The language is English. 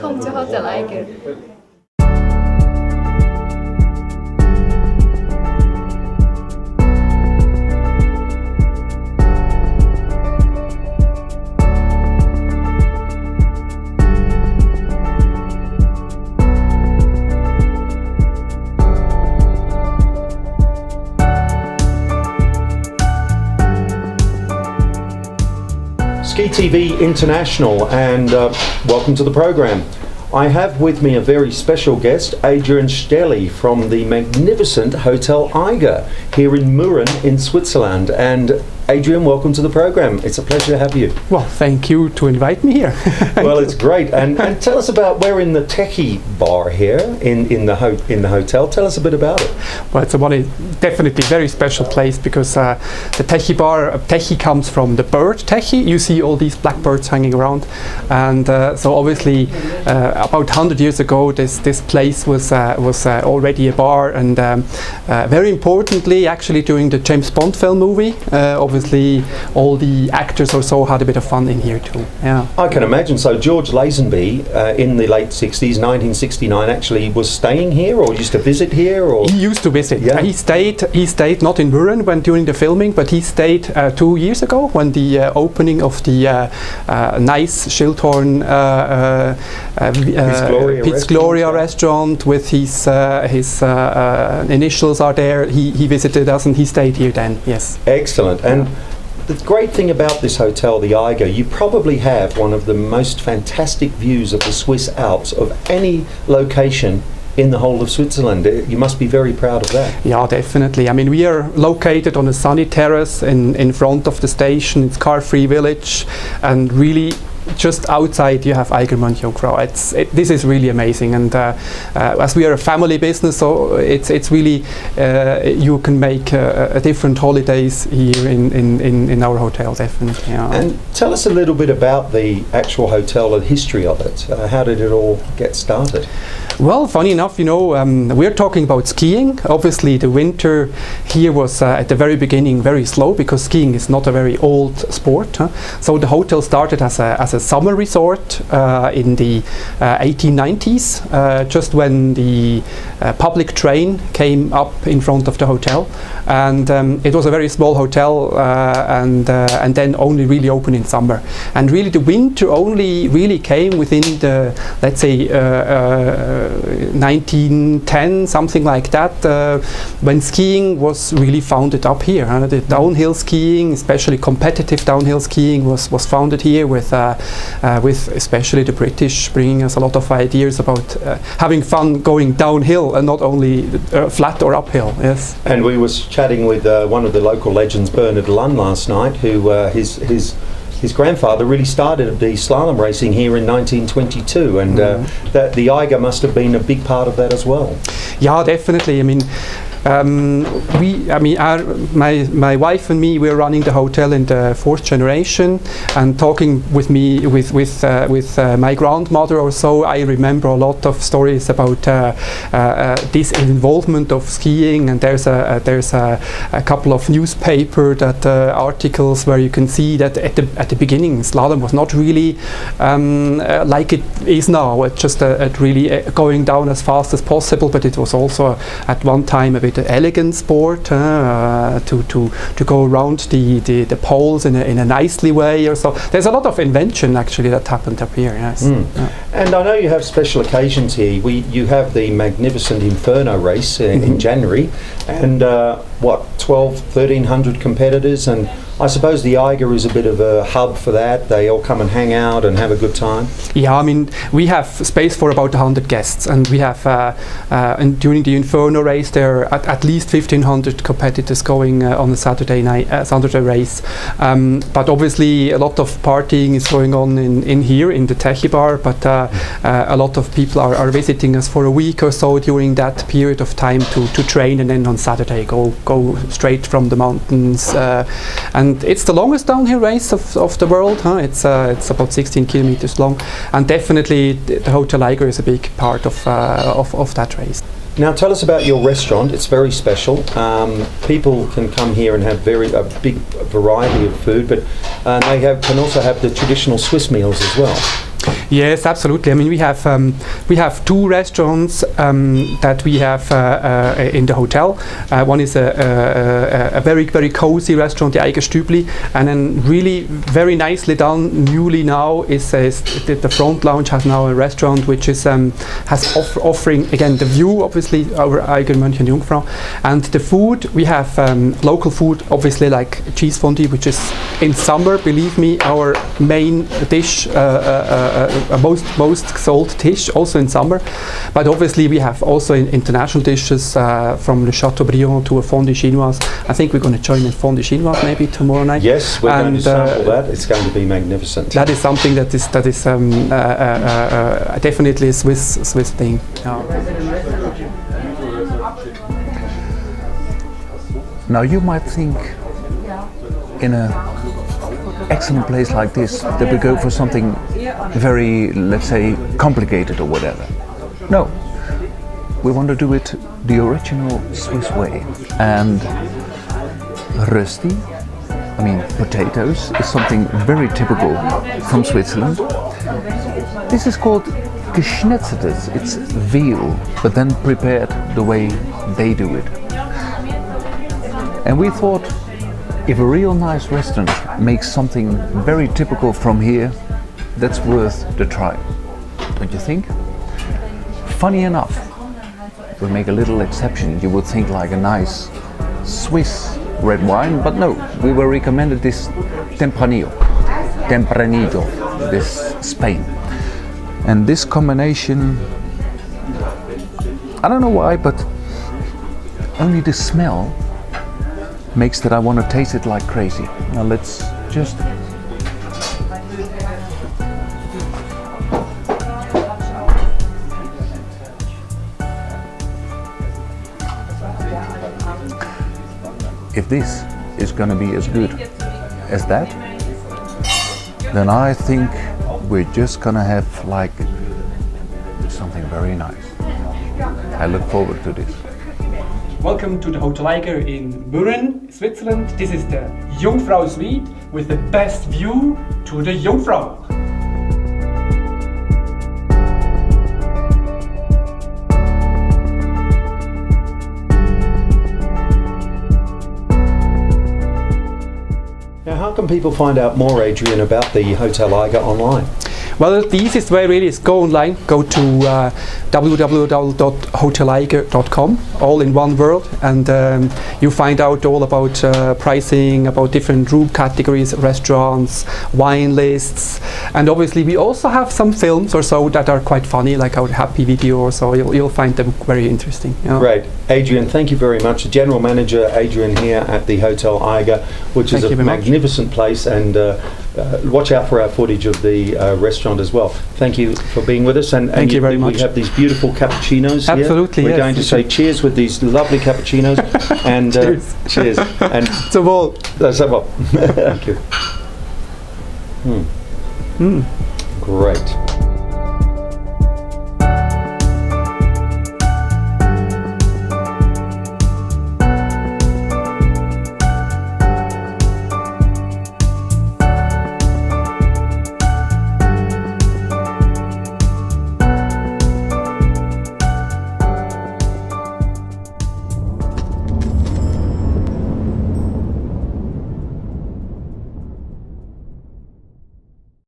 Welcome to Hotel Eiger. Ski TV International, and welcome to the program. I have with me a very special guest, Adrian Stelli from the magnificent Hotel Eiger here in Murren in Switzerland. And Adrian, welcome to the program. It's a pleasure to have you. Well, thank you to invite me here. Well, it's great. And tell us about, we're in the Techie bar here in the hotel. Tell us a bit about it. Well, it's definitely a very special place because the Techie bar, Techie comes from the bird Techie. You see all these blackbirds hanging around, and so obviously about 100 years ago this place was already a bar, and very importantly, actually during the James Bond film movie, obviously all the actors or so had a bit of fun in here too. Yeah, I can imagine. So George Lazenby in the late 60s, 1969, actually was staying here, or used to visit here, or he used to visit. Yeah. He stayed not in Murren when during the filming, but he stayed 2 years ago when the opening of the nice Schildhorn Piz Gloria restaurant with his initials are there. He visited us and he stayed here then. Yes. Excellent. And the great thing about this hotel, the Eiger, you probably have one of the most fantastic views of the Swiss Alps of any location in the whole of Switzerland. You must be very proud of that. Yeah, definitely. I mean, we are located on a sunny terrace in front of the station. It's car-free village, and really just outside you have Eiger Mönchengladbach. This is really amazing, and as we are a family business, so it's really you can make a different holidays here in our hotel, definitely. Yeah. And tell us a little bit about the actual hotel, the history of it. How did it all get started? Well, funny enough, we're talking about skiing. Obviously, the winter here was at the very beginning very slow because skiing is not a very old sport. So the hotel started as a summer resort in the 1890s, just when the public train came up in front of the hotel, and it was a very small hotel, and then only really open in summer. And really, the winter only really came within the, let's say, 1910, something like that, when skiing was really founded up here. The downhill skiing, especially competitive downhill skiing, was founded here with especially the British bringing us a lot of ideas about having fun going downhill and not only flat or uphill. Yes. And we was chatting with one of the local legends, Bernard Lunn, last night, who his grandfather really started the slalom racing here in 1922, and that the Eiger must have been a big part of that as well. Yeah, definitely. I mean, my wife and me, we're running the hotel in the 4th generation, and talking with my grandmother or so, I remember a lot of stories about this involvement of skiing. And there's a couple of newspaper articles where you can see that at the beginning slalom was not really like it is now. It's just really going down as fast as possible, but it was also at one time a bit elegant sport to go around the poles in a nicely way or so. There's a lot of invention actually that happened up here. Yes. Yeah. And I know you have special occasions here. You have the magnificent Inferno race in January, and 1,300 competitors, and I suppose the Eiger is a bit of a hub for that. They all come and hang out and have a good time. Yeah, I mean, we have space for about 100 guests, and we have and during the Inferno race there are at least 1,500 competitors going on a Saturday race. But obviously a lot of partying is going on in here in the Techie bar, but a lot of people are visiting us for a week or so during that period of time to train, and then on Saturday go straight from the mountains. And it's the longest downhill race of the world. It's about 16 kilometers long, and definitely the Hotel Eiger is a big part of that race. Now tell us about your restaurant. It's very special. People can come here and have a big variety of food, but they can also have the traditional Swiss meals as well. Yes, absolutely. I mean, we have two restaurants that we have in the hotel. One is a very cozy restaurant, the Eiger Stübli, and then really very nicely done. Newly now is the front lounge has now a restaurant which is offering again the view, obviously our Eiger München Jungfrau, and the food we have local food, obviously like cheese fondue, which is in summer, believe me, our main dish. Most sold dish also in summer, but obviously we have also international dishes from Le Chateaubriand to a fondue chinoise. I think we're going to join in fondue chinoise maybe tomorrow night. Yes, we're going to sample that. It's going to be magnificent. That is something that is definitely a Swiss thing. Now you might think in a excellent place like this that we go for something very, let's say, complicated or whatever. No, we want to do it the original Swiss way. And rösti, I mean potatoes, is something very typical from Switzerland. This is called geschnetzeltes. It's veal, but then prepared the way they do it. And we thought, if a real nice restaurant makes something very typical from here, that's worth the try. Don't you think? Funny enough, we make a little exception. You would think like a nice Swiss red wine, but no, we were recommended this Tempranillo, this Spain. And this combination, I don't know why, but only the smell makes that I want to taste it like crazy. Now let's just if this is going to be as good as that, then I think we're just going to have like something very nice. I look forward to this. Welcome to the Hotel Eiger in Murren, Switzerland. This is the Jungfrau Suite with the best view to the Jungfrau. Now, how can people find out more, Adrian, about the Hotel Eiger online? Well, the easiest way really is go online, go to www.hoteleiger.com, all in one word, and you find out all about pricing, about different room categories, restaurants, wine lists, and obviously we also have some films or so that are quite funny, like our happy video or so. You'll find them very interesting. You know? Great. Adrian, thank you very much. General Manager Adrian here at the Hotel Eiger, which is a magnificent place, and watch out for our footage of the restaurant as well. Thank you for being with us, and thank you very much. We have these beautiful cappuccinos here. Absolutely, We're yes, going to say cheers with these lovely cappuccinos, and cheers. And so well. Thank you. Great.